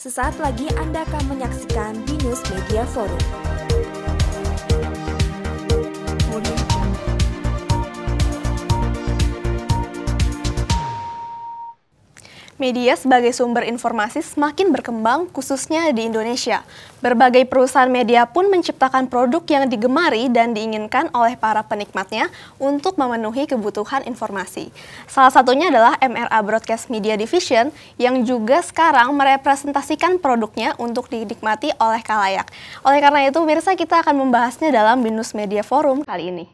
Sesaat lagi Anda akan menyaksikan Binus Media Forum. Media sebagai sumber informasi semakin berkembang, khususnya di Indonesia. Berbagai perusahaan media pun menciptakan produk yang digemari dan diinginkan oleh para penikmatnya untuk memenuhi kebutuhan informasi. Salah satunya adalah MRA Broadcast Media Division yang juga sekarang merepresentasikan produknya untuk dinikmati oleh khalayak. Oleh karena itu, pemirsa, kita akan membahasnya dalam Binus Media Forum kali ini.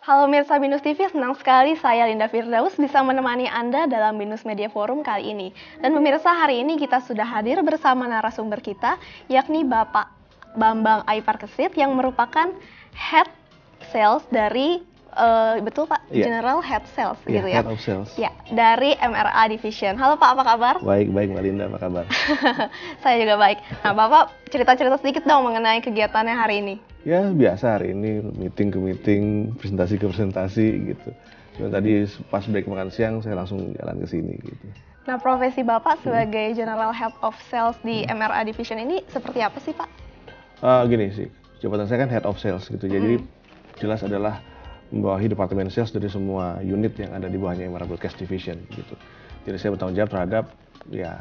Halo Mirsa Binus TV, senang sekali saya Linda Firdaus bisa menemani Anda dalam Binus Media Forum kali ini. Dan pemirsa, hari ini kita sudah hadir bersama narasumber kita, yakni Bapak Bambang Aiparkesit yang merupakan Head Sales dari, betul Pak? General Head Sales gitu ya? Head of Sales. Ya, dari MRA Division. Halo Pak, apa kabar? Baik Mbak Linda, apa kabar? Saya juga baik. Nah Bapak, cerita-cerita sedikit dong mengenai kegiatannya hari ini. Ya biasa hari ini meeting ke meeting, presentasi ke presentasi gitu. Cuma tadi pas break makan siang saya langsung jalan ke sini gitu. Nah, profesi Bapak sebagai General Head of Sales di MRA Division ini seperti apa sih Pak? Gini sih, jabatan saya kan Head of Sales gitu. Jadi jelas adalah membawahi departemen sales dari semua unit yang ada di bawahnya MRA Broadcast Division gitu. Jadi saya bertanggung jawab terhadap ya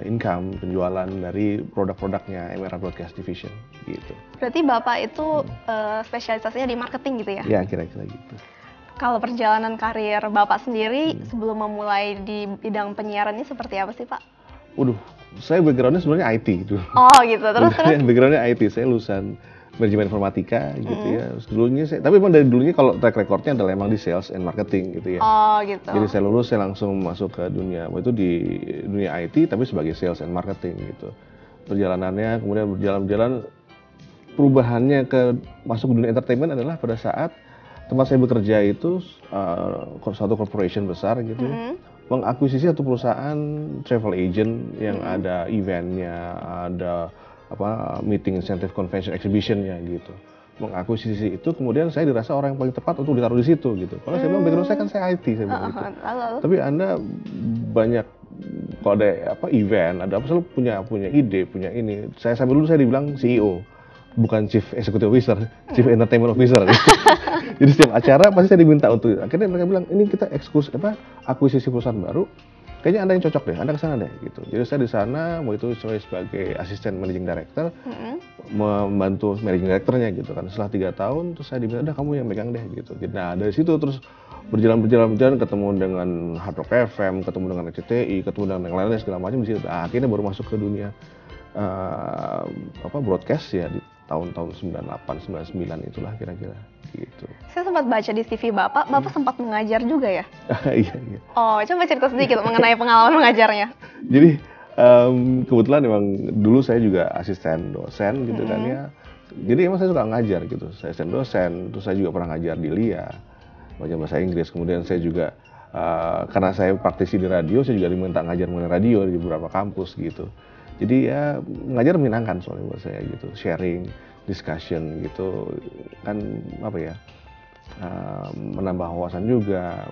income, penjualan dari produk-produknya MRA Broadcast Division gitu. Berarti Bapak itu spesialisasinya di marketing gitu ya? Ya kira-kira gitu. Kalau perjalanan karir Bapak sendiri sebelum memulai di bidang penyiaran ini seperti apa sih Pak? Waduh, saya backgroundnya sebenarnya IT gitu. Oh gitu, terus? Backgroundnya IT, saya lulusan manajemen informatika gitu ya. Dulunya saya, tapi memang dari dulunya kalau track recordnya adalah emang di sales and marketing gitu ya. Oh gitu. Jadi saya lulus, saya langsung masuk ke dunia, itu di dunia IT tapi sebagai sales and marketing gitu. Perjalanannya kemudian berjalan-jalan, perubahannya ke masuk ke dunia entertainment adalah pada saat tempat saya bekerja itu suatu corporation besar gitu ya, mengakuisisi satu perusahaan travel agent yang ada eventnya, ada meeting, incentive, convention, exhibitionnya gitu. Mengakuisisi itu, kemudian saya dirasa orang yang paling tepat untuk ditaruh di situ gitu. Kalau saya bilang background saya kan saya IT, saya bilang gitu. Tapi Anda banyak kalau ada event, ada apa, selalu punya ide, punya ini. Saya sampai dulu saya dibilang CEO, bukan Chief Executive Officer, Chief Entertainment Officer. Gitu. Jadi setiap acara pasti saya diminta untuk, akhirnya mereka bilang ini kita akuisisi perusahaan baru. Kayaknya Anda yang cocok deh, Anda kesana deh gitu. Jadi saya di sana, waktu itu saya sebagai asisten managing director, membantu managing directornya gitu kan. Setelah 3 tahun, terus saya dibilang, udah kamu yang megang deh gitu. Nah dari situ terus berjalan, ketemu dengan Hard Rock FM, ketemu dengan RCTI, ketemu dengan yang lainnya segala macam di situ. Akhirnya baru masuk ke dunia broadcast ya di tahun-tahun 98, 99 itulah kira-kira gitu. Saya sempat baca di CV Bapak sempat mengajar juga ya? Iya. Oh, coba cerita sedikit mengenai pengalaman mengajarnya. Jadi kebetulan memang dulu saya juga asisten dosen gitu kan ya. Jadi emang saya suka ngajar gitu. Saya asisten dosen, terus saya juga pernah ngajar di LIA, belajar bahasa Inggris. Kemudian saya juga karena saya praktisi di radio, saya juga diminta ngajar mengenai radio di beberapa kampus gitu. Jadi ya ngajar menyenangkan soalnya buat saya gitu, sharing, discussion gitu kan menambah wawasan juga,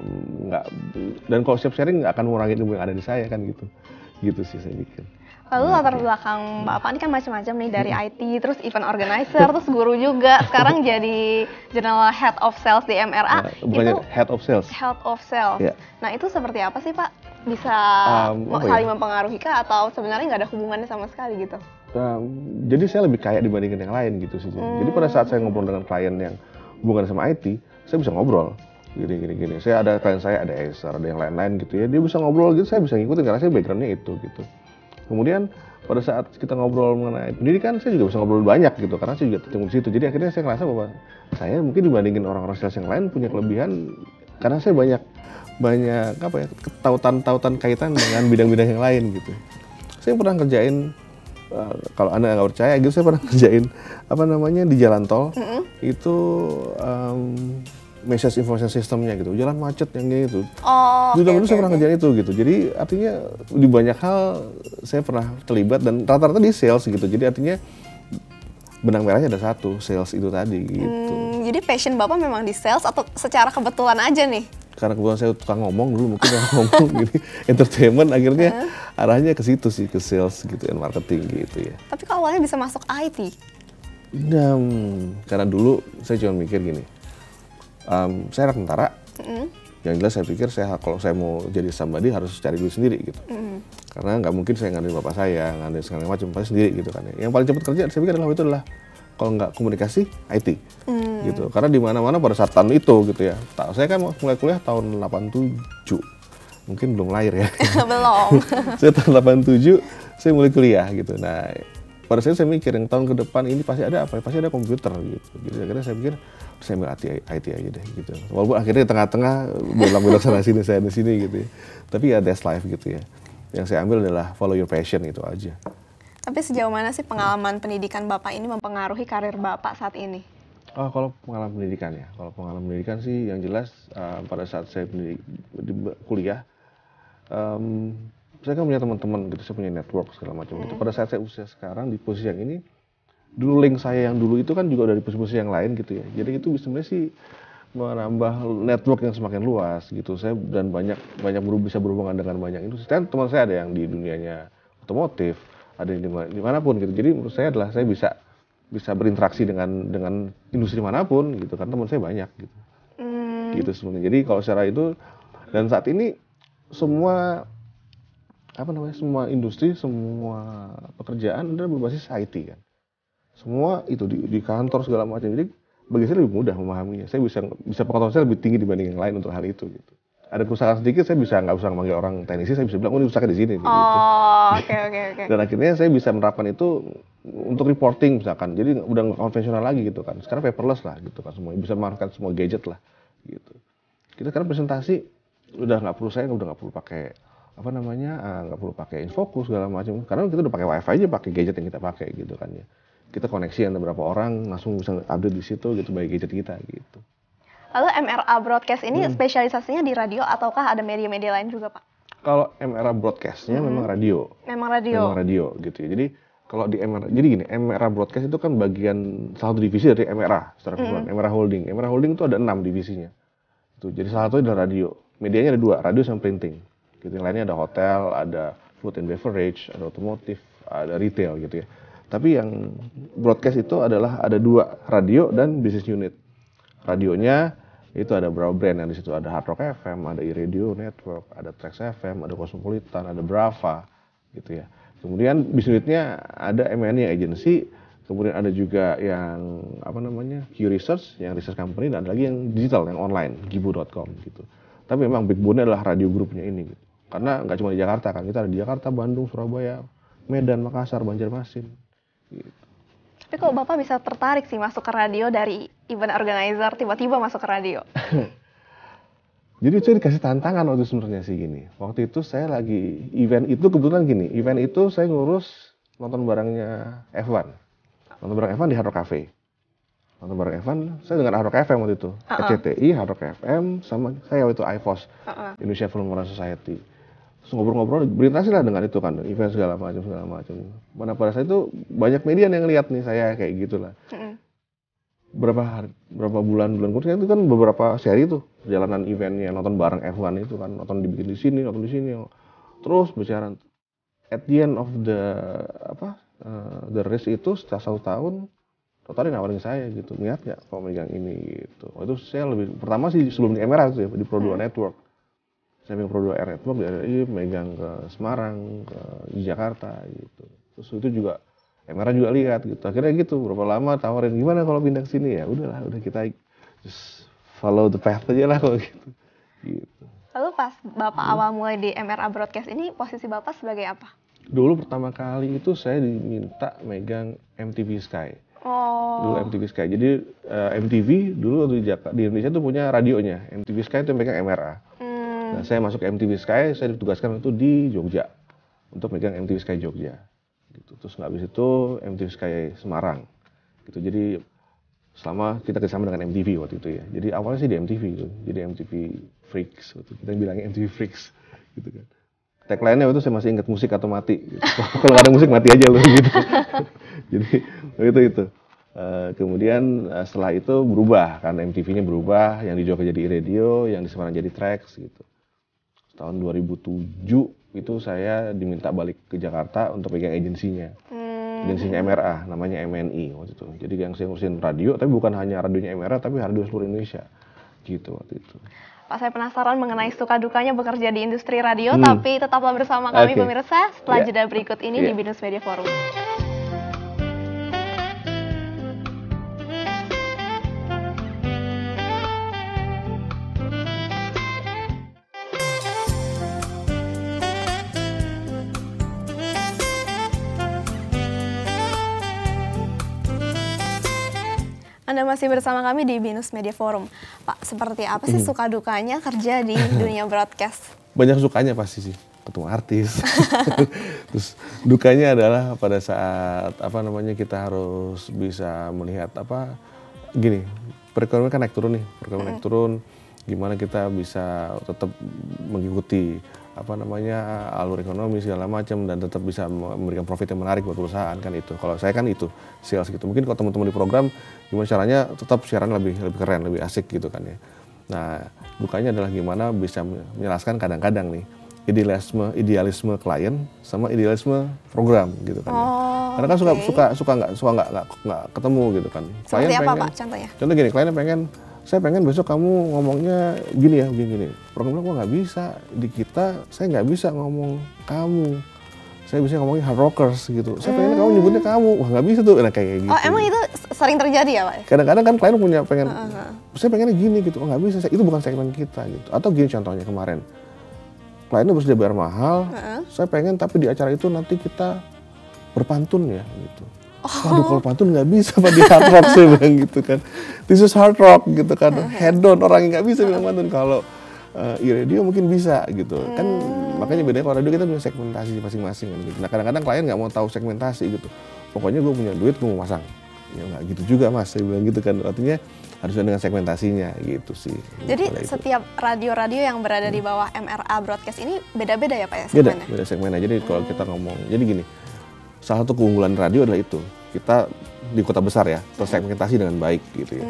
dan kalau siap sharing nggak akan mengurangi ilmu yang ada di saya kan gitu sih saya pikir. Lalu latar belakang Bapak ini kan macam-macam nih, dari IT, terus event organizer, terus guru juga, sekarang jadi General Head of Sales di MRA. Bukannya Head of Sales? Head of Sales. Ya. Nah itu seperti apa sih Pak? Bisa saling mempengaruhi kah atau sebenarnya nggak ada hubungannya sama sekali gitu? Jadi saya lebih kaya dibandingkan yang lain gitu sih. Jadi pada saat saya ngobrol dengan klien yang hubungan sama IT, saya bisa ngobrol gini. Saya ada klien saya ada Acer, ada yang lain-lain gitu ya. Dia bisa ngobrol gitu, saya bisa ngikutin karena saya backgroundnya itu gitu. Kemudian pada saat kita ngobrol mengenai pendidikan, saya juga bisa ngobrol banyak gitu karena saya juga ketemu di situ. Jadi akhirnya saya ngerasa bahwa saya mungkin dibandingin orang-orang sales yang lain punya kelebihan karena saya banyak tautan kaitan dengan bidang-bidang yang lain gitu. Saya pernah kerjain, kalau Anda nggak percaya gitu, saya pernah kerjain apa namanya di jalan tol itu message information systemnya gitu, jalan macet yang gitu. Oh, Itu oke, saya oke, pernah oke. kerjain itu gitu. Jadi artinya di banyak hal saya pernah terlibat dan rata-rata di sales gitu. Jadi artinya benang merahnya ada satu, sales itu tadi gitu. Jadi passion Bapak memang di sales atau secara kebetulan aja nih? Karena kebetulan saya tukang ngomong dulu, mungkin yang ngomong gini, entertainment akhirnya arahnya ke situ sih, ke sales gitu and marketing gitu ya. Tapi kok awalnya bisa masuk IT? Nah, karena dulu saya cuma mikir gini, saya anak tentara, yang jelas saya pikir kalau saya mau jadi somebody harus cari duit sendiri gitu. Karena nggak mungkin saya ngandelin bapak saya, ngandelin segala macam, pasti sendiri gitu kan ya. Yang paling cepat kerja saya pikir adalah kalau nggak komunikasi, IT. Gitu. Karena di mana-mana pada saat tahun itu gitu ya. Saya kan mulai kuliah tahun 87. Mungkin belum lahir ya. Belum. Saya tahun 87, saya mulai kuliah gitu. Nah, pada saat saya mikir yang tahun ke depan ini pasti ada apa? Pasti ada komputer gitu. Jadi akhirnya saya pikir saya ambil IT aja deh gitu. Walaupun akhirnya di tengah-tengah belok-belok sana sini saya di sini gitu ya. Tapi ya that's life gitu ya. Yang saya ambil adalah follow your passion itu aja. Tapi sejauh mana sih pengalaman pendidikan Bapak ini mempengaruhi karir Bapak saat ini? Oh, kalau pengalaman pendidikan ya. Kalau pengalaman pendidikan sih yang jelas pada saat saya kuliah, saya kan punya teman-teman gitu, saya punya network segala macam gitu. Pada saat saya usia sekarang di posisi yang ini, dulu link saya yang dulu itu kan juga dari posisi yang lain gitu ya. Jadi itu sebenarnya sih menambah network yang semakin luas gitu. Saya dan banyak bisa berhubungan dengan banyak industri. Dan teman saya ada yang di dunianya otomotif, ada yang dimanapun gitu. Jadi menurut saya adalah saya bisa berinteraksi dengan industri manapun gitu, karena teman saya banyak gitu. Gitu sebenarnya. Jadi kalau secara itu, dan saat ini semua industri, semua pekerjaan adalah berbasis IT kan. Semua itu di kantor segala macam. Jadi bagi saya lebih mudah memahaminya. Saya bisa pengetahuan saya lebih tinggi dibanding yang lain untuk hal itu gitu. Ada kerusakan sedikit saya nggak usah memanggil orang teknisi, saya bisa bilang ini rusaknya di sini gitu. Oh, oke. Dan akhirnya saya bisa menerapkan itu untuk reporting misalkan. Jadi udah nggak konvensional lagi gitu kan. Sekarang paperless lah gitu kan, semua bisa memanfaatkan semua gadget lah gitu. Kita sekarang presentasi udah nggak perlu pakai nggak perlu pakai infocus segala macam, karena kita udah pakai wifi aja, pakai gadget yang kita pakai gitu kan ya. Kita koneksi dengan beberapa orang, langsung bisa update di situ gitu, by gadget kita gitu. Lalu MRA Broadcast ini spesialisasinya di radio ataukah ada media-media lain juga, Pak? Kalau MRA Broadcast-nya memang radio. Memang radio. Memang radio gitu ya. Jadi kalau di MRA Broadcast itu kan bagian salah satu divisi dari MRA secara keseluruhan. MRA Holding. MRA Holding itu ada 6 divisinya. Itu. Jadi salah satunya adalah radio. Medianya ada 2, radio sama printing. Gitu. Yang lainnya ada hotel, ada food and beverage, ada otomotif, ada retail gitu ya. Tapi yang broadcast itu adalah ada 2, radio dan business unit. Radionya itu ada beberapa brand, yang di situ ada Hard Rock FM, ada iRadio Network, ada Trax FM, ada Cosmopolitan, ada Brava gitu ya. Kemudian business unitnya ada M&A agency, kemudian ada juga yang Q Research, yang research company, dan ada lagi yang digital, yang online, gibu.com gitu. Tapi memang backbone-nya adalah radio grupnya ini gitu. Karena nggak cuma di Jakarta kan, kita ada di Jakarta, Bandung, Surabaya, Medan, Makassar, Banjarmasin gitu. Tapi kok Bapak bisa tertarik sih masuk ke radio dari event organizer, tiba-tiba masuk ke radio? Jadi itu dikasih tantangan waktu sebenarnya sih gini. Waktu itu saya lagi event itu kebetulan gini. Event itu saya ngurus nonton barangnya F1. Nonton barang F1 di Hard Rock Cafe. Nonton barang F1, saya dengan Hard Rock FM waktu itu. RCTI, Hard Rock FM, sama saya waktu itu IFOS, Indonesia Film Moral Society. Terus ngobrol-ngobrol, berinteraksi lah dengan itu kan, event segala macam. Mana pada saat itu banyak media yang lihat nih saya kayak gitulah. Berapa bulan kemudian itu kan beberapa seri tuh perjalanan eventnya, nonton bareng F1 itu kan, nonton dibikin di sini, terus bicara. At the end of the race itu setelah 1 tahun, totalnya nawarin saya gitu, niat nggak kalau megang ini gitu. Itu saya pertama sih sebelum di MRA itu ya, di Pro 2 Network. Saya megang Pro 2 R Network di RRI, megang ke Semarang, di Jakarta gitu. Terus itu juga MRA juga lihat gitu. Akhirnya gitu, berapa lama tawarin gimana kalau pindah ke sini ya. Udah kita just follow the path aja lah kalau gitu. Lalu pas Bapak awal mulai di MRA Broadcast ini, posisi Bapak sebagai apa? Dulu pertama kali itu saya diminta megang MTV Sky. Dulu MTV Sky. Jadi MTV dulu di Indonesia tuh punya radionya. MTV Sky itu yang megang MRA. Nah, saya masuk ke MTV Sky, saya ditugaskan itu di Jogja. untuk megang MTV Sky Jogja gitu. Terus nggak habis itu MTV Sky Semarang gitu. Jadi selama kita kerjasama dengan MTV waktu itu ya. Jadi awalnya sih di MTV gitu. Jadi MTV Freaks gitu. Kita bilangnya MTV Freaks gitu kan. Tagline-nya waktu itu saya masih ingat, musik atau mati gitu. Kalau nggak ada musik mati aja loh gitu. Jadi itu. Kemudian setelah itu berubah kan, MTV-nya berubah, yang di Jogja jadi radio, yang di Semarang jadi Trax gitu. Tahun 2007 itu saya diminta balik ke Jakarta untuk pegang agensinya. Agensinya MRA, namanya MNI waktu itu. Jadi yang saya ngurusin radio, tapi bukan hanya radionya MRA, tapi radio seluruh Indonesia. Gitu waktu itu. Pak, saya penasaran mengenai suka dukanya bekerja di industri radio, tapi tetaplah bersama kami pemirsa setelah jeda berikut ini di Binus Media Forum. Anda masih bersama kami di Binus Media Forum. Pak, seperti apa sih suka dukanya kerja di dunia broadcast? Banyak sukanya pasti sih, ketemu artis. Terus dukanya adalah pada saat kita harus bisa melihat gini, perekonomian kan naik turun nih, gimana kita bisa tetap mengikuti alur ekonomi segala macam dan tetap bisa memberikan profit yang menarik buat perusahaan kan itu. Kalau saya kan itu sales gitu. Mungkin kalau teman-teman di program gimana caranya tetap siaran lebih keren, lebih asik gitu kan ya. Nah, dukanya adalah gimana bisa menjelaskan kadang-kadang nih idealisme klien sama idealisme program gitu kan ya. Karena kan suka nggak ketemu gitu kan. Seperti apa Pak contohnya? Contoh gini, kliennya saya pengen besok kamu ngomongnya gini ya, begini. Program bilang, nggak bisa. Di kita, saya nggak bisa ngomong kamu. Saya bisa ngomongin hard rockers gitu. Saya pengen kamu nyebutnya kamu. Wah, nggak bisa tuh. Nah, kayak gitu. Oh, emang itu sering terjadi ya, Pak? Kadang-kadang kan klien punya saya pengennya gini gitu. Oh, nggak bisa. Itu bukan segmen kita gitu. Atau gini contohnya kemarin. Kliennya bersedia bayar mahal. Saya pengen tapi di acara itu nanti kita berpantun ya gitu. Waduh, kalau pantun nggak bisa Pak di hard rock, saya bilang gitu kan. This is hard rock gitu kan. Head on, orang yang nggak bisa bilang pantun. Kalau radio mungkin bisa gitu. Kan makanya bedanya kalau radio kita punya segmentasi masing-masing kan gitu. Nah, kadang-kadang klien nggak mau tahu segmentasi gitu. Pokoknya gue punya duit, gue mau pasang. Ya nggak gitu juga Mas, saya bilang gitu kan. Artinya harus dengan segmentasinya gitu sih. Jadi setiap radio-radio yang berada di bawah MRA Broadcast ini beda-beda ya Pak ya segmennya? Beda segmennya. Jadi kalau kita ngomong, jadi gini. Salah satu keunggulan radio adalah itu, kita di kota besar ya, tersegmentasi dengan baik gitu ya.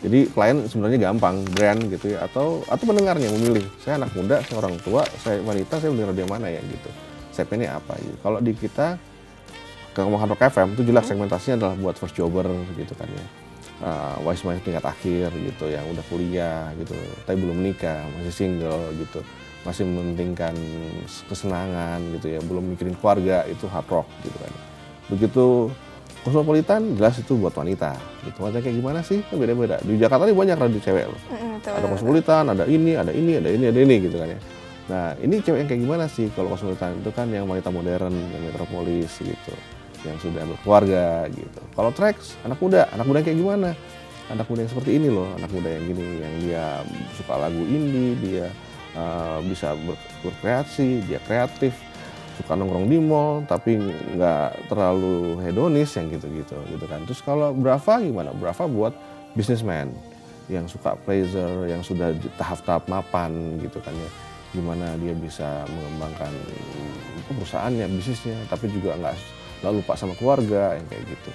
Jadi klien sebenarnya gampang, brand gitu ya, atau pendengarnya memilih. Saya anak muda, saya orang tua, saya wanita, saya mendengar radio mana ya gitu. Segmennya apa gitu. Kalau di kita, kalau ngomong Hard Rock FM itu jelas segmentasinya adalah buat first jobber gitu kan ya. Wise man tingkat akhir gitu, yang udah kuliah gitu, tapi belum menikah, masih single gitu. Masih mementingkan kesenangan gitu ya, belum mikirin keluarga, itu hard rock gitu kan. Begitu Cosmopolitan jelas itu buat wanita gitu. Wanita kayak gimana sih? Kan beda-beda. Di Jakarta ini banyak radio cewek loh. Ada Cosmopolitan, ada ini gitu kan ya. Nah, ini cewek yang kayak gimana sih? Kalau Cosmopolitan itu kan yang wanita modern, yang metropolis gitu, yang sudah berkeluarga gitu. Kalau Trax, anak muda yang kayak gimana? Anak muda yang seperti ini loh, anak muda yang gini, yang dia suka lagu indie, dia bisa berkreasi, dia kreatif, suka nongkrong di mall, tapi nggak terlalu hedonis yang gitu kan. Terus kalau Brava gimana? Brava buat businessman yang suka pleasure, yang sudah tahap-tahap mapan gitu kan ya. Gimana dia bisa mengembangkan perusahaannya, bisnisnya, tapi juga nggak lupa sama keluarga yang kayak gitu.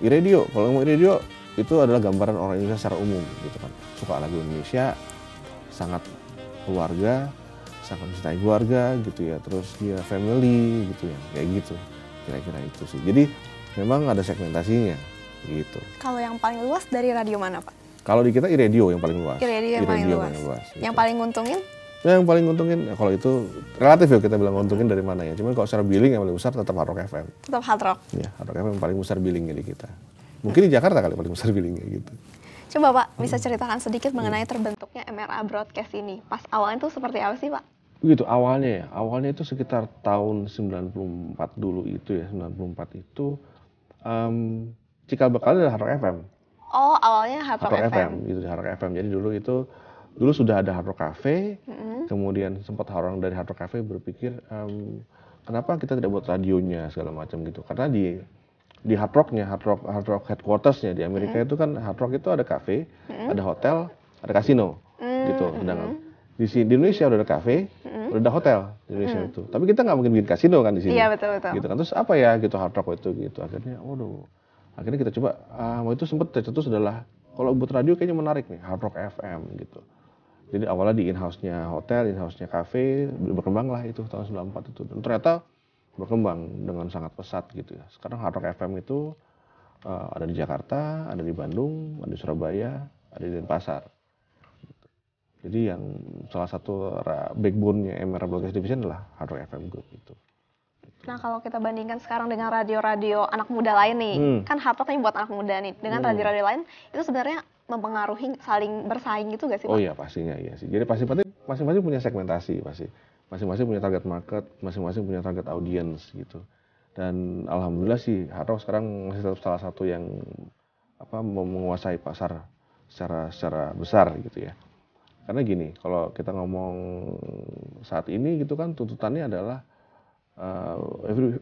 Radio, kalau ngomong radio itu adalah gambaran orang Indonesia secara umum gitu kan. Suka lagu Indonesia, sangat keluarga, sangat mencintai keluarga gitu ya, terus dia family gitu ya, kayak gitu, kira-kira itu sih. Jadi memang ada segmentasinya gitu. Kalau yang paling luas dari radio mana Pak? Kalau di kita radio yang paling luas. Radio yang paling luas. Gitu. Yang paling nguntungin? Yang paling nguntungin, kalau itu relatif ya kita bilang nguntungin dari mana ya. Cuman kalau secara billing yang paling besar tetap Hard Rock FM. Tetap Hard Rock? Iya, Hard Rock FM yang paling besar billingnya di kita. Mungkin di Jakarta kali paling besar billingnya gitu. Coba Pak, bisa ceritakan sedikit mengenai terbentuknya MRA Broadcast ini. Pas awalnya itu seperti apa sih Pak? Begitu awalnya ya, awalnya itu sekitar tahun 94 dulu itu ya, 94 itu cikal bakalnya adalah Hard Rock FM. Oh, awalnya Hard Rock FM. Itu Hard Rock FM. Jadi dulu sudah ada Hard Rock Cafe, kemudian sempat orang dari Hard Rock Cafe berpikir kenapa kita tidak buat radionya segala macam gitu? Karena di Hard Rock-nya, Hard Rock headquarters-nya di Amerika itu kan Hard Rock itu ada kafe, ada hotel, ada kasino gitu. Sedangkan di Indonesia udah ada kafe, udah ada hotel di Indonesia itu. Tapi kita nggak mungkin bikin kasino kan di sini. Iya, betul. Gitu kan. Terus apa ya gitu Hard Rock itu gitu. Akhirnya kita coba itu sempat tercetus adalah kalau buat radio kayaknya menarik nih, Hard Rock FM gitu. Jadi awalnya di in-house-nya hotel, in-house-nya kafe, berkembang lah itu tahun 94 itu. Dan ternyata berkembang dengan sangat pesat gitu ya. Sekarang Hard Rock FM itu ada di Jakarta, ada di Bandung, ada di Surabaya, ada di Denpasar. Jadi yang salah satu backbone-nya MR Broadcast Division adalah Hard Rock FM Group itu. Nah, kalau kita bandingkan sekarang dengan radio-radio anak muda lain nih, kan Hard Rock ini buat anak muda nih. Dengan radio-radio lain, itu sebenarnya mempengaruhi saling bersaing gitu gak sih, Pak? Oh iya, pastinya iya sih. Jadi masing-masing punya segmentasi pasti. Masing-masing punya target market, masing-masing punya target audience gitu. Dan alhamdulillah sih Hard Rock sekarang masih tetap salah satu yang menguasai pasar secara besar gitu ya. Karena gini, kalau kita ngomong saat ini gitu kan tuntutannya adalah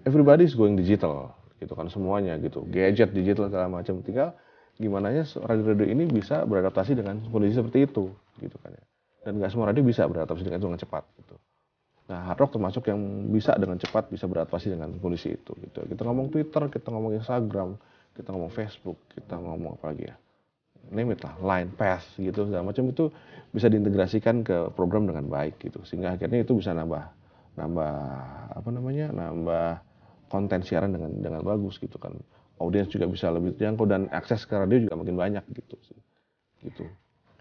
everybody is going digital gitu kan, semuanya gitu, gadget digital segala macam. Tinggal gimana ya radio-radio ini bisa beradaptasi dengan kondisi seperti itu gitu kan ya. Dan nggak semua radio bisa beradaptasi dengan cepat gitu. Nah, Hard Rock termasuk yang bisa dengan cepat bisa beradaptasi dengan kondisi itu gitu. Kita ngomong Twitter, kita ngomong Instagram, kita ngomong Facebook, kita ngomong apa lagi ya, name it lah, Line, Pass gitu segala macam, itu bisa diintegrasikan ke program dengan baik gitu, sehingga akhirnya itu bisa nambah konten siaran dengan bagus gitu kan. Audiens juga bisa lebih terjangkau dan akses ke radio juga makin banyak gitu sih. Gitu.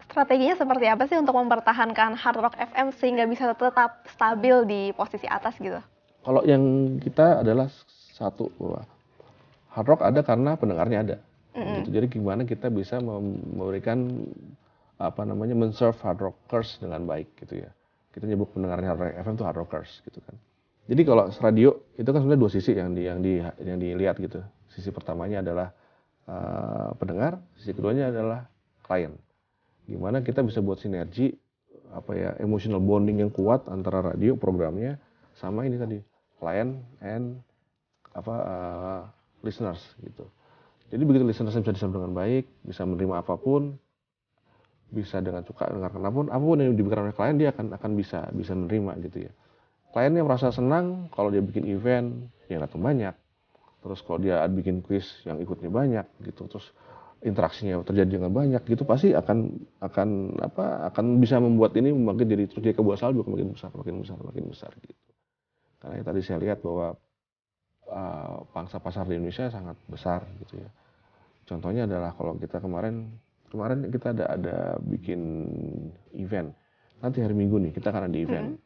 Strateginya seperti apa sih untuk mempertahankan Hard Rock FM sehingga bisa tetap stabil di posisi atas gitu? Kalau yang kita adalah satu, bahwa Hard Rock ada karena pendengarnya ada. Gitu. Jadi gimana kita bisa memberikan men-serve hard rockers dengan baik gitu ya. Kita nyebut pendengarnya Hard Rock FM itu hard rockers gitu kan. Jadi kalau radio itu kan sebenarnya dua sisi yang dilihat gitu. Sisi pertamanya adalah pendengar, sisi keduanya adalah klien. Gimana kita bisa buat sinergi emotional bonding yang kuat antara radio programnya sama ini tadi klien and listeners gitu. Jadi begitu listeners bisa diserap dengan baik, bisa menerima apapun, bisa dengan suka dengarkan apapun yang diberikan oleh klien, dia akan bisa menerima gitu ya. Kliennya merasa senang kalau dia bikin event yang datang banyak, terus kalau dia bikin quiz yang ikutnya banyak gitu, terus interaksinya terjadi dengan banyak gitu, pasti akan bisa membuat ini membangkit jadi terus dia kebuah salju makin besar gitu. Karena tadi saya lihat bahwa pangsa pasar di Indonesia sangat besar gitu ya. Contohnya adalah kalau kita kemarin kita ada bikin event. Nanti hari Minggu nih kita akan ada event.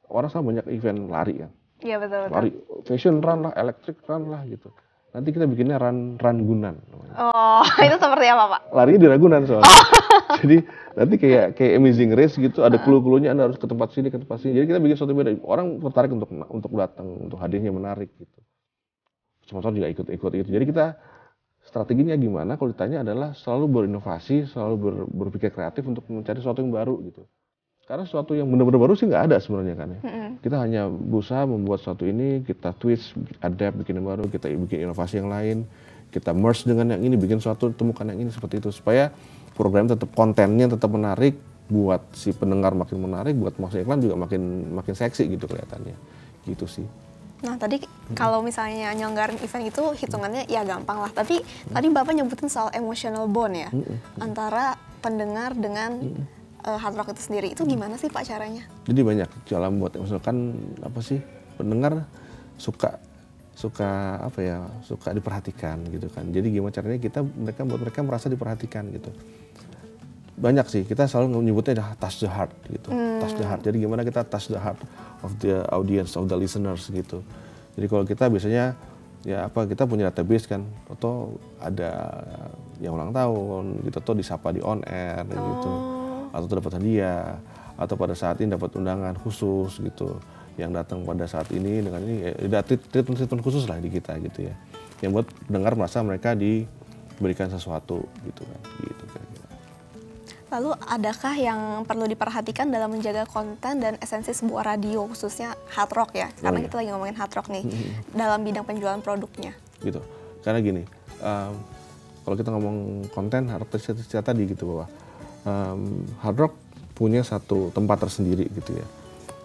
Orang sama banyak event lari kan. Iya betul. Lari, fashion run lah, electric run lah gitu. Nanti kita bikinnya run Ragunan namanya. Oh, itu seperti apa, Pak? Larinya di Ragunan soalnya. Jadi nanti kayak Amazing Race gitu, ada clue-cluenya Anda harus ke tempat sini. Jadi kita bikin sesuatu beda. Orang tertarik untuk datang, untuk hadirnya menarik gitu. Sponsor juga ikut itu. Jadi kita strateginya gimana kalau ditanya adalah selalu berinovasi, selalu berpikir kreatif untuk mencari sesuatu yang baru gitu. Karena sesuatu yang benar-benar baru sih nggak ada sebenarnya kan ya. Kita hanya berusaha membuat sesuatu ini, kita twist, adapt, bikin yang baru, kita bikin inovasi yang lain, kita merge dengan yang ini, bikin sesuatu, temukan yang ini seperti itu supaya program tetap kontennya tetap menarik, buat si pendengar makin menarik, buat masuk iklan juga makin seksi gitu kelihatannya. Gitu sih. Nah tadi kalau misalnya nyelenggaran event itu hitungannya ya gampang lah. Tapi tadi Bapak nyebutin soal emotional bond ya antara pendengar dengan Hard Rock itu sendiri. Itu gimana sih Pak caranya? Jadi banyak dalam buat emosional kan pendengar suka diperhatikan gitu kan. Jadi gimana caranya mereka merasa diperhatikan gitu. Banyak sih, kita selalu menyebutnya touch the heart gitu. Touch the heart. Jadi gimana kita touch the heart of the audience, of the listeners gitu. Jadi kalau kita biasanya kita punya database kan, atau ada yang ulang tahun gitu, atau disapa di on air gitu, atau dapat hadiah, atau pada saat ini dapat undangan khusus gitu, yang datang pada saat ini dengan ini ada treatment khusus lah di kita gitu ya, yang buat pendengar merasa mereka diberikan sesuatu gitu kan, gitu kira-kira. Lalu adakah yang perlu diperhatikan dalam menjaga konten dan esensi sebuah radio, khususnya hard rock ya? Karena kita lagi ngomongin hard rock nih, dalam bidang penjualan produknya. Gitu. Karena gini, kalau kita ngomong konten, hard rock cerita tadi gitu bahwa hard rock punya satu tempat tersendiri gitu ya.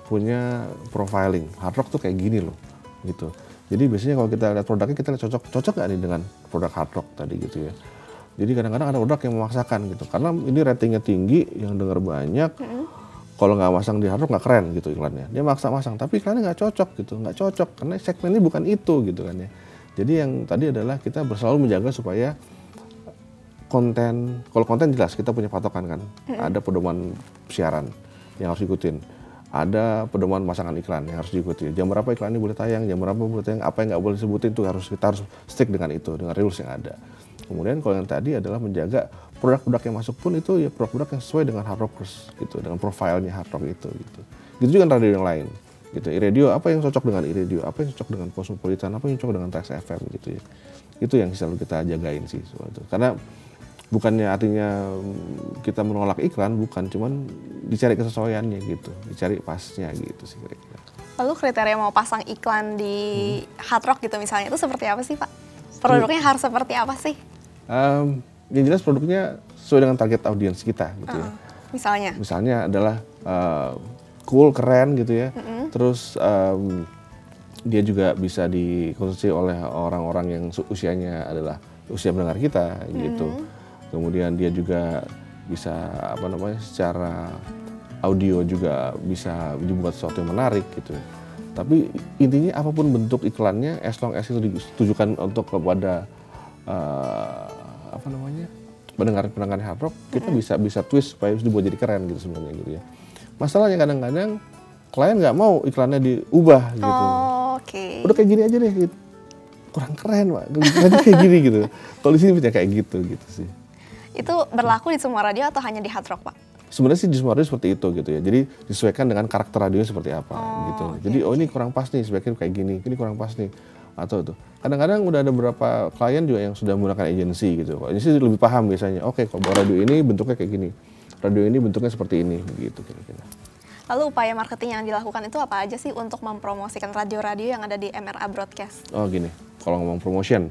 Punya profiling, hard rock tuh kayak gini loh gitu. Jadi biasanya kalau kita lihat produknya, kita lihat cocok nggak nih dengan produk hard rock tadi gitu ya. Jadi kadang-kadang ada produk yang memaksakan gitu, karena ini ratingnya tinggi, yang dengar banyak. Kalau nggak masang di hard rock nggak keren gitu iklannya. Dia maksa masang, tapi iklannya nggak cocok gitu, nggak cocok karena segmennya bukan itu gitu kan ya. Jadi yang tadi adalah kita selalu menjaga supaya konten, kalau konten jelas kita punya patokan kan, ada pedoman siaran yang harus ikutin. Ada pedoman pasangan iklan yang harus diikuti. Jam berapa iklan ini boleh tayang, jam berapa boleh tayang, apa yang nggak boleh disebutin itu kita harus stick dengan itu, dengan rules yang ada. Kemudian kalau yang tadi adalah menjaga produk-produk yang masuk pun itu ya produk-produk yang sesuai dengan hard rockers gitu, dengan profilnya hard rock itu gitu. Gitu juga dengan radio yang lain gitu. Radio apa yang cocok dengan radio, apa yang cocok dengan Cosmopolitan, apa yang cocok dengan Trax FM gitu ya. Itu yang selalu kita jagain sih soal itu. Karena bukannya artinya kita menolak iklan, bukan, cuman dicari kesesuaiannya gitu, dicari pasnya gitu sih kira-kira. Lalu kriteria mau pasang iklan di hard rock gitu misalnya, itu seperti apa sih Pak? Produknya harus seperti apa sih? Yang jelas produknya sesuai dengan target audiens kita gitu ya. Misalnya adalah cool, keren gitu ya. Terus dia juga bisa dikonsumsi oleh orang-orang yang usianya adalah usia pendengar kita gitu. Kemudian dia juga bisa secara audio juga bisa dibuat sesuatu yang menarik gitu. Tapi intinya apapun bentuk iklannya, as long as itu ditujukan untuk kepada pendengar hard rock, kita bisa twist supaya dibuat jadi keren gitu sebenarnya gitu ya. Masalahnya kadang-kadang klien nggak mau iklannya diubah gitu. Udah kayak gini aja deh, gitu. Kurang keren Pak, nanti kayak gini gitu. Kalau di sini bisa kayak gitu sih. Itu berlaku di semua radio atau hanya di hard rock Pak? Sebenarnya sih di semua radio seperti itu gitu ya. Jadi disesuaikan dengan karakter radionya seperti apa gitu. Jadi ini kurang pas nih, sebaiknya kayak gini. Ini kurang pas nih. Atau itu. Kadang-kadang udah ada beberapa klien juga yang sudah menggunakan agensi gitu. Agensi lebih paham biasanya. Oke, kalau radio ini bentuknya kayak gini. Radio ini bentuknya seperti ini gitu kira-kira. Lalu upaya marketing yang dilakukan itu apa aja sih untuk mempromosikan radio-radio yang ada di MRA Broadcast? Oh gini, kalau ngomong promotion.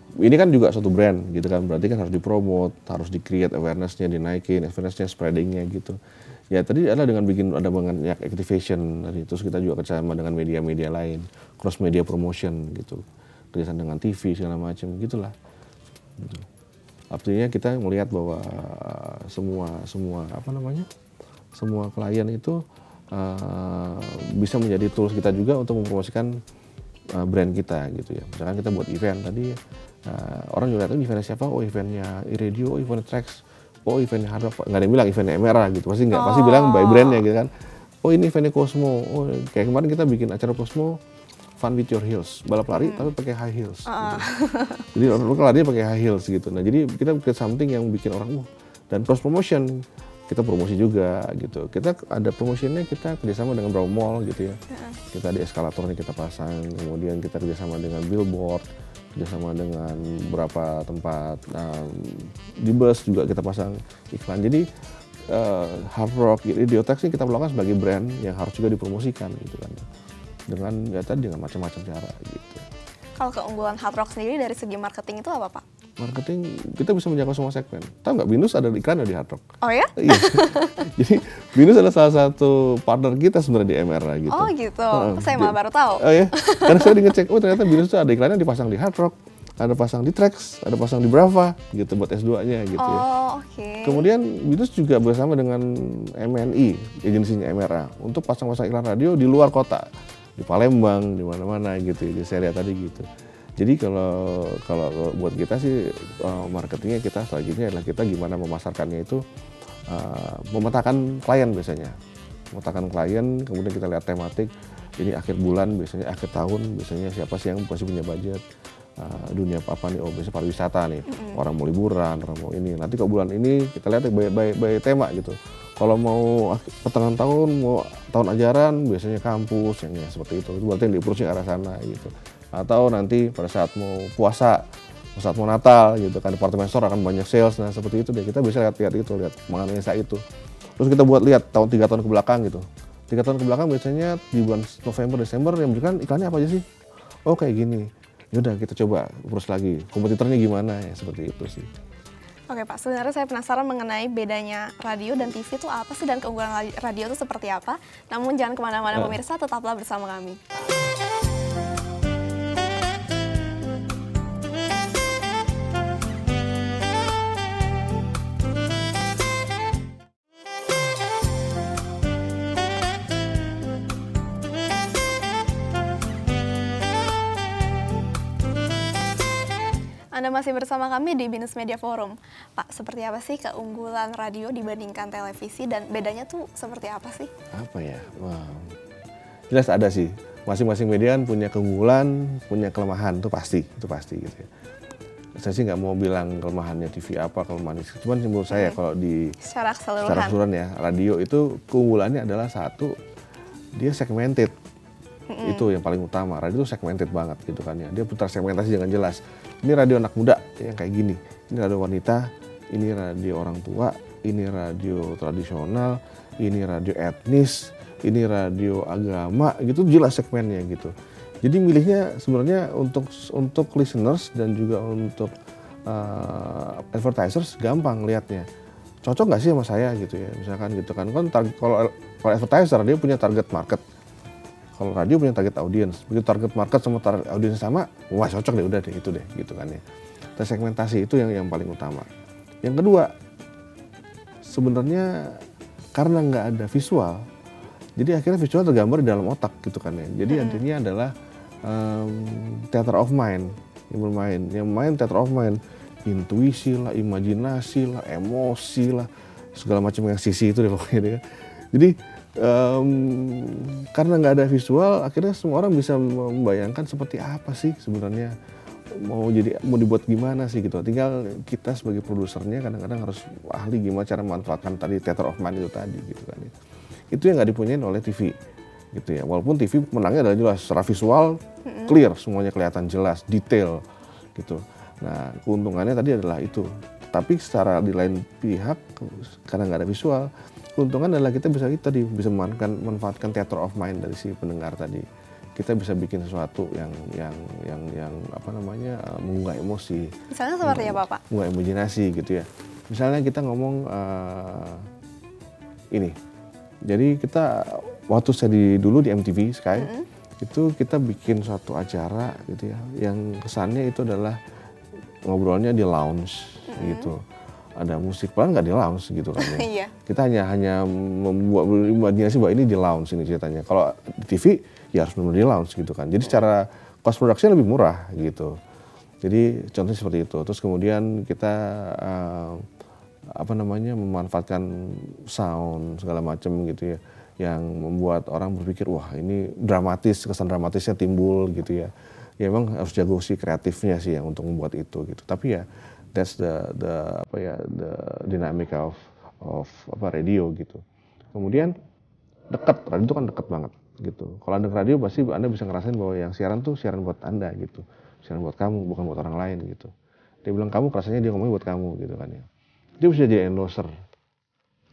Ini kan juga suatu brand gitu kan, berarti kan harus dipromot, harus di-create awareness-nya, dinaikin, awareness-nya, spreading-nya gitu. Ya tadi adalah dengan bikin ada banyak activation, terus kita juga kerjasama dengan media-media lain, cross media promotion gitu, kerjasama dengan TV segala macam gitulah. Gitu. Artinya kita melihat bahwa semua klien itu bisa menjadi tools kita juga untuk mempromosikan brand kita gitu ya. Misalkan kita buat event tadi, orang juga lihat eventnya siapa, oh eventnya iRadio, oh eventnya Trax, oh eventnya Hard Rock, nggak ada yang bilang eventnya MRA gitu, pasti nggak, pasti bilang by brandnya gitu kan. Oh ini eventnya Cosmo, oh kayak kemarin kita bikin acara Cosmo Fun with Your Heels, balap lari tapi pakai high heels. Gitu. Jadi orang lari pakai high heels gitu. Nah jadi kita bikin something yang bikin orang dan cross promotion. Kita promosi juga gitu. Kita ada promosinya, kita kerjasama dengan beberapa mall gitu ya. Kita di eskalatornya kita pasang, kemudian kita kerjasama dengan billboard, kerjasama dengan beberapa tempat, di bus juga kita pasang iklan. Jadi Hard Rock Radio Trax ini kita melakukan sebagai brand yang harus juga dipromosikan gitu kan. Dengan macam-macam cara gitu. Kalau keunggulan Hard Rock sendiri dari segi marketing itu apa Pak? Marketing, kita bisa menjangkau semua segmen. Tahu nggak, Binus ada iklan di Hard Rock. Oh ya? Iya. Jadi Binus adalah salah satu partner kita sebenarnya di MRA gitu. Oh gitu, saya malah baru tahu. Oh ya, karena saya ngecek, oh ternyata Binus itu ada iklannya dipasang di Hard Rock, ada pasang di Trax, ada pasang di Brava, gitu buat S2-nya gitu ya. Oh oke. Kemudian Binus juga bersama dengan MNI, agensinya MRA, untuk pasang-pasang iklan radio di luar kota, di Palembang, di mana-mana gitu. Jadi saya lihat tadi gitu. Jadi kalau buat kita sih marketingnya kita selanjutnya adalah kita gimana memasarkannya itu memetakan klien biasanya. Memetakan klien, kemudian kita lihat tematik, ini akhir bulan biasanya, akhir tahun biasanya siapa sih yang masih punya budget, dunia apa nih, oh biasanya pariwisata nih, orang mau liburan, orang mau ini. Nanti kalau bulan ini kita lihat by tema gitu. Kalau mau pertengahan tahun, mau tahun ajaran, biasanya kampus, yang seperti itu berarti yang di-approach ke arah sana gitu. Atau nanti pada saat mau puasa saat mau Natal gitu kan, departemen store akan banyak sales. Nah seperti itu deh, kita bisa lihat itu, lihat menganalisa itu. Terus kita buat lihat 3 tahun ke belakang gitu. 3 tahun ke belakang biasanya di bulan November, Desember yang berikan iklannya apa aja sih? Oh kayak gini. Yaudah kita coba urus lagi, kompetitornya gimana ya, seperti itu sih. Oke Pak, sebenarnya saya penasaran mengenai bedanya radio dan TV itu apa sih, dan keunggulan radio itu seperti apa. Namun jangan kemana-mana pemirsa, tetaplah bersama kami. Anda masih bersama kami di Binus Media Forum. Pak, seperti apa sih keunggulan radio dibandingkan televisi, dan bedanya tuh seperti apa sih? Apa ya? Wow. Jelas ada sih. Masing-masing media kan punya keunggulan, punya kelemahan, itu pasti gitu ya. Saya sih nggak mau bilang kelemahannya TV apa, kelemahannya. Cuman menurut saya kalau Secara keseluruhan ya, radio itu keunggulannya adalah satu, dia segmented. Itu yang paling utama. Radio itu segmented banget gitu kan ya. Dia putar segmentasi dengan jelas. Ini radio anak muda yang kayak gini. Ini radio wanita, ini radio orang tua, ini radio tradisional, ini radio etnis, ini radio agama, gitu jelas segmennya gitu. Jadi milihnya sebenarnya untuk listeners dan juga untuk advertisers gampang lihatnya. Cocok nggak sih sama saya gitu ya, misalkan gitu kan. Kalau advertiser dia punya target market. Kalau radio punya target audience, begitu target market sama target audience sama, wah cocok deh, udah deh itu deh gitu kan ya. Dan segmentasi itu yang paling utama. Yang kedua, sebenarnya karena nggak ada visual, jadi akhirnya visual tergambar di dalam otak gitu kan ya. Jadi artinya adalah theater of mind yang main theater of mind, intuisi lah, imajinasi lah, emosi lah, segala macam yang sisi itu deh pokoknya deh. Jadi karena nggak ada visual, akhirnya semua orang bisa membayangkan seperti apa sih sebenarnya mau dibuat gimana sih gitu. Tinggal kita sebagai produsernya kadang-kadang harus ahli gimana cara memanfaatkan tadi theater of mind itu tadi gitu kan. Itu yang nggak dipunyain oleh TV gitu ya. Walaupun TV menangnya adalah jelas secara visual clear, semuanya kelihatan jelas, detail gitu. Nah keuntungannya tadi adalah itu. Tapi secara di lain pihak karena nggak ada visual, keuntungan adalah kita bisa memanfaatkan theater of mind dari si pendengar tadi. Kita bisa bikin sesuatu yang apa namanya mengunggah emosi. Misalnya seperti apa Pak? Mengunggah imajinasi gitu ya. Misalnya kita ngomong ini. Jadi kita waktu saya dulu di MTV Sky itu kita bikin suatu acara gitu ya, yang kesannya itu adalah ngobrolnya di lounge gitu. Ada musik, padahal nggak di lounge gitu kan ya. Iya. Kita hanya membuat imajinasi bahwa ini di lounge ini ceritanya. Kalau di TV ya harus benar di lounge gitu kan. Jadi secara cost production lebih murah gitu. Jadi contohnya seperti itu. Terus kemudian kita memanfaatkan sound segala macam gitu ya, yang membuat orang berpikir wah ini dramatis, kesan dramatisnya timbul gitu ya. Ya emang harus jago sih kreatifnya sih yang untuk membuat itu gitu. Tapi ya that's the dynamic of radio gitu. Kemudian radio itu kan dekat banget gitu. Kalau Anda radio pasti Anda bisa ngerasain bahwa yang siaran tuh siaran buat Anda gitu. Siaran buat kamu, bukan buat orang lain gitu. Dia bilang kamu, rasanya dia ngomongnya buat kamu gitu kan ya. Dia bisa jadi endorser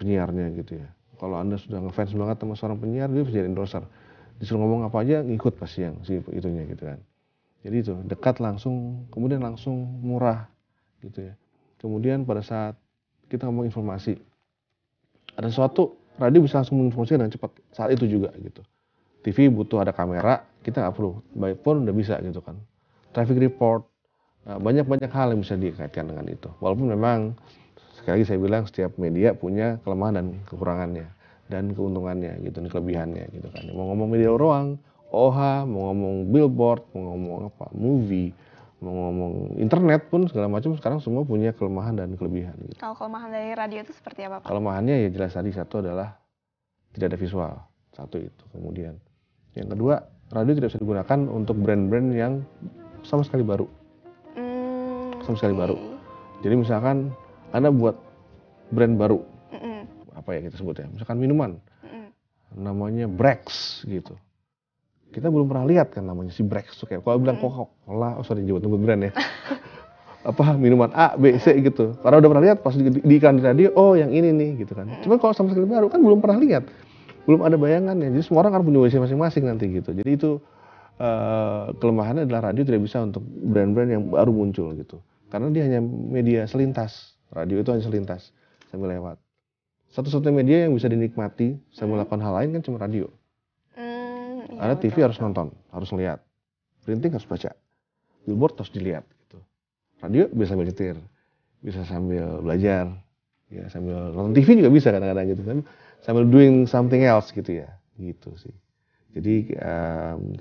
penyiarnya gitu ya. Kalau Anda sudah ngefans banget sama seorang penyiar, dia bisa jadi endorser. Disuruh ngomong apa aja ngikut pasti yang si itunya gitu kan. Jadi itu dekat langsung, kemudian langsung murah gitu ya. Kemudian pada saat kita ngomong informasi, ada sesuatu, radio bisa langsung menginformasikan dengan cepat saat itu juga gitu. TV butuh ada kamera, kita nggak perlu, by phone udah bisa gitu kan. Traffic report, banyak hal yang bisa dikaitkan dengan itu. Walaupun memang sekali lagi saya bilang setiap media punya kelemahan dan kekurangannya dan keuntungannya gitu, dan kelebihannya gitu kan. Mau ngomong media ruang, OH, mau ngomong billboard, mau ngomong apa, movie, mau ngomong internet pun segala macam sekarang semua punya kelemahan dan kelebihan gitu. Kalau kelemahan dari radio itu seperti apa Pak? Kelemahannya ya jelas tadi, satu adalah tidak ada visual, satu itu. Kemudian yang kedua, radio tidak bisa digunakan untuk brand-brand yang sama sekali baru. Sama sekali baru. Jadi misalkan Anda buat brand baru, apa ya kita sebut ya, misalkan minuman, namanya Brex gitu. Kita belum pernah lihat kan namanya si Brex tuh kayak, kalau bilang Coca-Cola, nyebut brand ya. minuman A, B, C gitu. Karena udah pernah lihat pas di iklan di radio, oh yang ini nih gitu kan. Cuman kalau sama sekali baru kan belum pernah lihat, belum ada bayangannya. Jadi semua orang kan punya versi masing-masing nanti gitu. Jadi itu kelemahannya adalah radio tidak bisa untuk brand-brand yang baru muncul gitu. Karena dia hanya media selintas. Radio itu hanya selintas sambil lewat. Satu-satunya media yang bisa dinikmati sambil melakukan hal lain kan cuma radio. Iya, Karena TV harus nonton, harus lihat. Printing harus baca. Billboard harus dilihat. Radio bisa sambil nyetir, bisa sambil belajar, ya sambil nonton TV juga bisa kadang-kadang gitu kan, sambil doing something else gitu ya, gitu sih. Jadi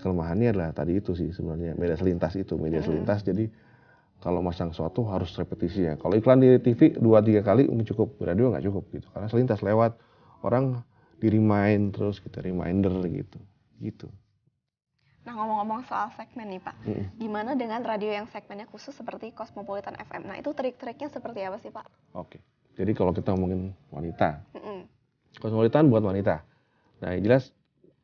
kelemahannya adalah tadi itu sih sebenarnya media selintas itu, media selintas. Jadi kalau masang sesuatu harus repetisi ya. Kalau iklan di TV 2-3 kali cukup, radio nggak cukup gitu, karena selintas lewat orang di remind terus gitu, reminder gitu, gitu. Nah, ngomong-ngomong soal segmen nih Pak, gimana dengan radio yang segmennya khusus seperti Cosmopolitan FM? Nah, itu trik-triknya seperti apa sih Pak? Oke, jadi kalau kita ngomongin wanita, Cosmopolitan buat wanita. Nah, yang jelas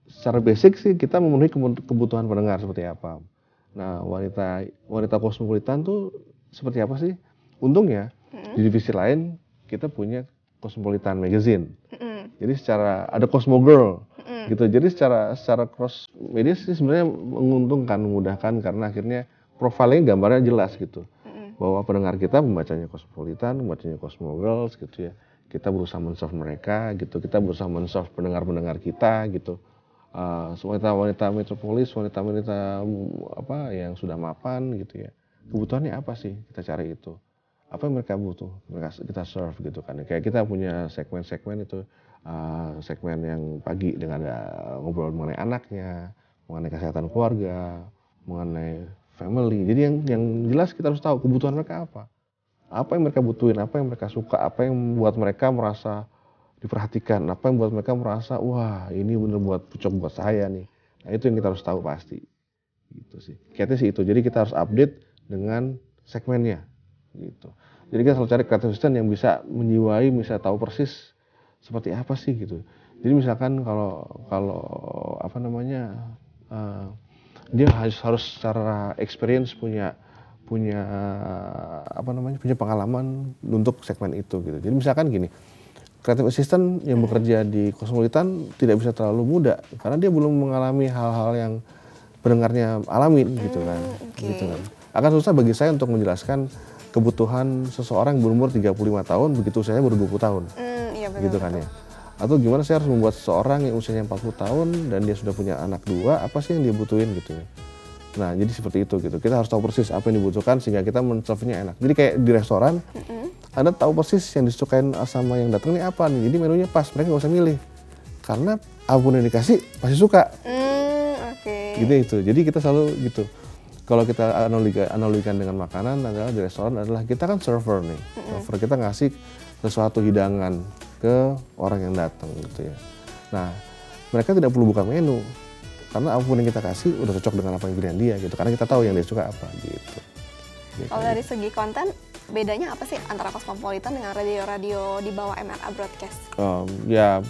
secara basic sih kita memenuhi kebutuhan pendengar seperti apa. Nah, wanita Cosmopolitan tuh seperti apa sih? Untungnya di divisi lain kita punya Cosmopolitan Magazine. Jadi secara ada Cosmo Girl. Gitu. Jadi secara cross media sih sebenarnya menguntungkan, memudahkan karena akhirnya profilnya gambarnya jelas gitu. Bahwa pendengar kita membacanya Cosmopolitan, membacanya Cosmo Girls gitu ya. Kita berusaha men-serve mereka gitu. Kita berusaha men-serve pendengar-pendengar kita gitu. Wanita-wanita metropolis, wanita-wanita yang sudah mapan gitu ya. Kebutuhannya apa sih? Kita cari itu. Apa yang mereka butuh? Kita serve gitu kan. Kayak kita punya segmen-segmen itu. Segmen yang pagi dengan ada ngobrol mengenai anaknya, mengenai kesehatan keluarga, mengenai family. Jadi yang jelas kita harus tahu kebutuhan mereka apa yang mereka butuhin, apa yang mereka suka, apa yang membuat mereka merasa diperhatikan, apa yang membuat mereka merasa wah ini bener buat cocok buat saya nih. Nah itu yang kita harus tahu pasti. Gitu sih. Kayaknya sih itu. Jadi kita harus update dengan segmennya. Gitu. Jadi kita selalu cari creative assistant yang bisa menjiwai, bisa tahu persis seperti apa sih gitu. Jadi misalkan kalau dia harus secara experience punya pengalaman untuk segmen itu gitu. Jadi misalkan gini, creative assistant yang bekerja di Cosmopolitan tidak bisa terlalu muda karena dia belum mengalami hal-hal yang pendengarnya alamin gitu kan. Gitu kan. Akan susah bagi saya untuk menjelaskan kebutuhan seseorang berumur 35 tahun begitu saya baru 20 tahun. Gitu kan ya. Atau gimana saya harus membuat seseorang yang usianya 40 tahun dan dia sudah punya anak 2, apa sih yang dia butuhin gitu ya. Nah, jadi seperti itu gitu. Kita harus tahu persis apa yang dibutuhkan sehingga kita men-serve-nya enak. Jadi kayak di restoran, Anda tahu persis yang disukain sama yang datang ini apa nih. Jadi menunya pas, mereka nggak usah milih. Karena apapun yang dikasih pasti suka. Gitu itu. Jadi kita selalu gitu. Kalau kita analogikan dengan makanan adalah di restoran adalah kita kan server nih. Server kita ngasih sesuatu hidangan ke orang yang datang gitu ya. Nah, mereka tidak perlu buka menu karena apapun yang kita kasih udah cocok dengan apa yang pilihan dia gitu. Karena kita tahu yang dia suka apa gitu. Kalau dari segi konten, bedanya apa sih antara Cosmopolitan dengan radio-radio di bawah MRA Broadcast? Ya,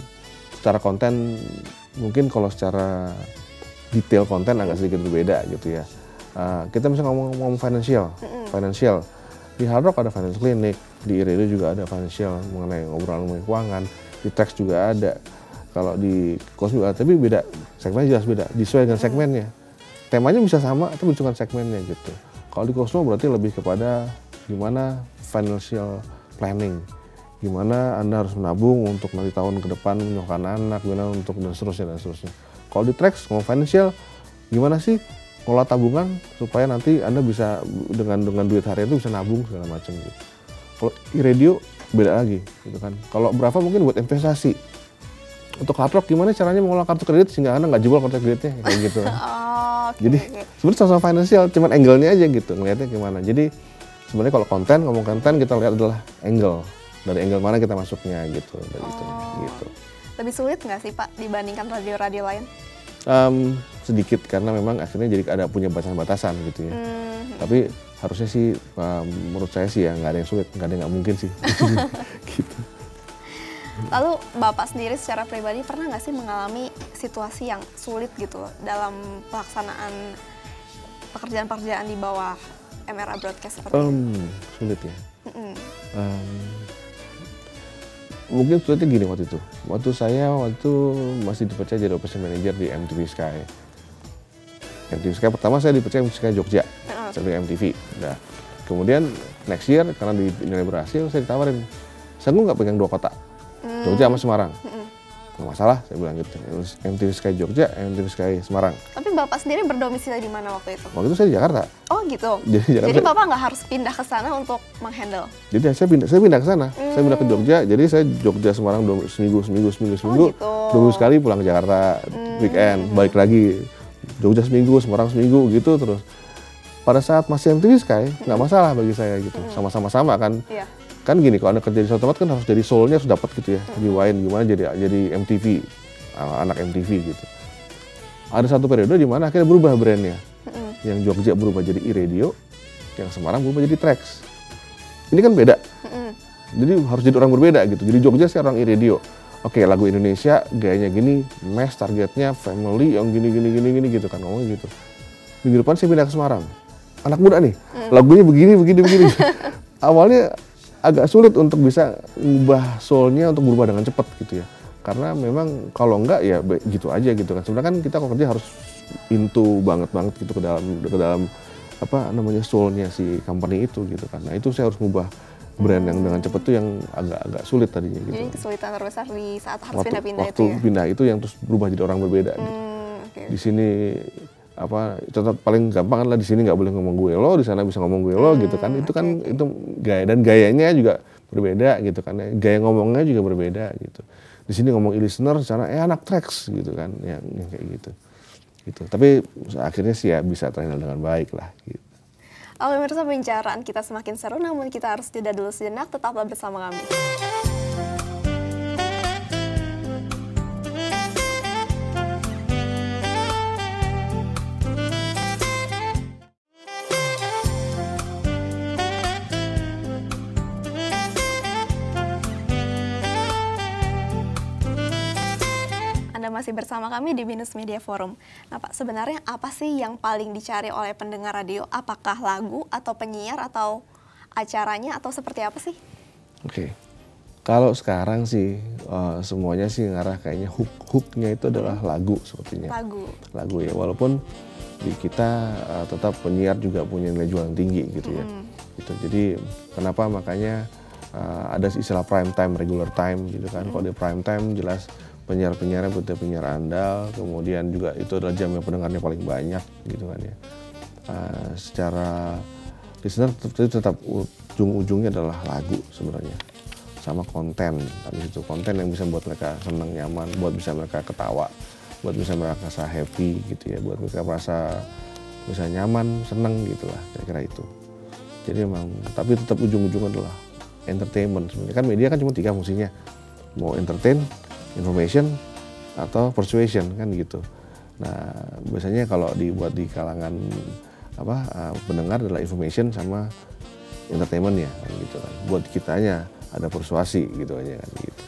secara konten mungkin kalau secara detail konten agak sedikit berbeda gitu ya. Kita bisa ngomong financial. Di Hard Rock ada financial clinic, di radio juga ada financial mengenai mengenai keuangan, di Trax juga ada. Kalau di Cosmo juga ada, tapi beda, segmennya jelas beda, disesuaikan dengan segmennya. Temanya bisa sama, tapi bukan segmennya gitu. Kalau di Cosmo berarti lebih kepada gimana financial planning, gimana Anda harus menabung untuk nanti tahun ke depan menyokong anak, gimana untuk dan seterusnya. Kalau di Trax ngomong financial, gimana sih ngolah tabungan supaya nanti Anda bisa dengan duit harian itu bisa nabung segala macam gitu. Kalau di radio beda lagi gitu kan. Kalau berapa mungkin buat investasi. Untuk Hard Rock gimana caranya mengolah kartu kredit sehingga Anda nggak jebol kartu kreditnya kayak gitu. Jadi sebenarnya sama-sama financial, cuman angle-nya aja gitu ngelihatnya gimana. Jadi sebenarnya kalau ngomong konten kita lihat adalah angle. Dari angle mana kita masuknya gitu dari itu gitu. Lebih sulit nggak sih Pak dibandingkan radio-radio lain? Sedikit karena memang akhirnya jadi ada punya batasan-batasan gitu ya. Tapi harusnya sih menurut saya sih ya nggak ada yang sulit, nggak ada yang nggak mungkin sih. Gitu. Lalu Bapak sendiri secara pribadi pernah nggak sih mengalami situasi yang sulit gitu loh dalam pelaksanaan pekerjaan-pekerjaan di bawah MRA Broadcast seperti ini? Sulit ya. Mungkin sulitnya gini waktu itu. Waktu masih dipercaya jadi operation manager di MTV Sky. MTV Sky pertama saya dipercaya MTV Sky Jogja, sebagai MTV. Nah, kemudian next year karena dinilai berhasil, saya ditawarin. Saya nggak pegang 2 kota, Jogja sama Semarang. Nggak masalah, saya bilang gitu. MTV Sky Jogja, MTV Sky Semarang. Tapi Bapak sendiri berdomisili di mana waktu itu? Waktu itu saya di Jakarta. Oh gitu. Jadi Bapak nggak harus pindah ke sana untuk menghandle? Jadi saya pindah ke sana. Saya pindah ke Jogja. Jadi saya Jogja Semarang seminggu. Oh, gitu. 2 minggu sekali pulang ke Jakarta weekend, balik lagi. Jogja seminggu, Semarang seminggu gitu terus. Pada saat masih MTV Sky nggak masalah bagi saya gitu. Sama-sama kan. Iya. Kan gini, kalau Anda kerja di suatu tempat kan harus jadi soul-nya harus dapat gitu ya. Jiwain gimana jadi MTV, anak MTV gitu. Ada satu periode di mana akhirnya berubah brandnya. Yang Jogja berubah jadi iRadio, yang Semarang berubah jadi Trax. Ini kan beda. Jadi harus jadi orang berbeda gitu. Jadi Jogja sih orang iRadio. Oke, lagu Indonesia gayanya gini, mass targetnya family yang gini gitu kan ngomongnya gitu. Minggu depan saya pindah ke Semarang. Anak muda nih, lagunya begini. Awalnya agak sulit untuk bisa mengubah soul-nya untuk berubah dengan cepat gitu ya. Karena memang kalau enggak ya gitu aja gitu kan. Sebenarnya kan kita kalau kerja harus into banget gitu ke dalam apa namanya soul-nya si company itu gitu kan. Nah, itu saya harus mengubah brand yang dengan cepat tuh yang agak sulit tadinya gitu. Jadi kesulitan terbesar di saat harus pindah-pindah itu waktu ya? pindah itu yang terus berubah jadi orang berbeda gitu. Okay. Di sini contoh paling gampang adalah di sini nggak boleh ngomong gue lo, di sana bisa ngomong gue lo gitu kan. Itu kan itu gaya dan gayanya juga berbeda gitu kan. Gaya ngomongnya juga berbeda gitu. Di sini ngomong listener, di sana anak Trax gitu kan, yang kayak gitu. Tapi akhirnya sih ya bisa terhandle dengan baik lah gitu. Oke, pemirsa, pembicaraan kita semakin seru, namun kita harus jeda dulu sejenak. Tetaplah bersama kami. Anda masih bersama kami di Binus Media Forum. Nah Pak, sebenarnya apa sih yang paling dicari oleh pendengar radio? Apakah lagu atau penyiar atau acaranya atau seperti apa sih? Oke, kalau sekarang sih semuanya sih ngarah kayaknya hooknya itu adalah lagu sepertinya. Lagu ya, walaupun di kita tetap penyiar juga punya nilai jual yang tinggi gitu ya. Gitu. Jadi kenapa makanya ada istilah prime time, regular time gitu kan. Kalau di prime time jelas penyiar-penyiarnya betul penyiar andal, kemudian juga itu adalah jam yang pendengarnya paling banyak gitu kan ya. Secara listener tetap ujung-ujungnya adalah lagu sebenarnya, sama konten. Habis itu konten yang bisa buat mereka senang, nyaman, buat bisa mereka ketawa, buat bisa mereka merasa happy gitu ya, buat mereka merasa bisa nyaman, senang gitu lah, kira-kira itu. Jadi memang, tapi tetap ujung-ujungnya adalah entertainment sebenarnya. Kan media kan cuma 3 fungsinya, mau entertain, information, atau persuasion kan gitu. Nah biasanya kalau dibuat di kalangan pendengar adalah information sama entertainment ya kan gitu kan. Buat kitanya ada persuasi gitu aja kan gitu.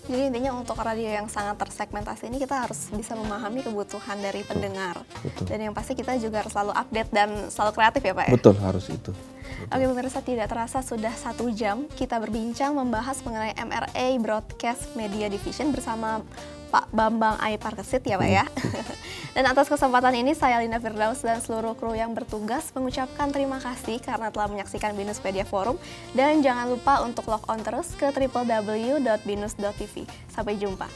Jadi intinya untuk radio yang sangat tersegmentasi ini kita harus bisa memahami kebutuhan dari pendengar. Betul. Dan yang pasti kita juga harus selalu update dan selalu kreatif ya Pak ya? Betul, harus itu. Oke pemirsa, tidak terasa sudah 1 jam kita berbincang membahas mengenai MRA Broadcast Media Division bersama Pak Bambang A. Parkesit ya Pak ya. Dan atas kesempatan ini saya Linda Firdaus dan seluruh kru yang bertugas mengucapkan terima kasih karena telah menyaksikan Binus Media Forum. Dan jangan lupa untuk log on terus ke www.binus.tv. Sampai jumpa.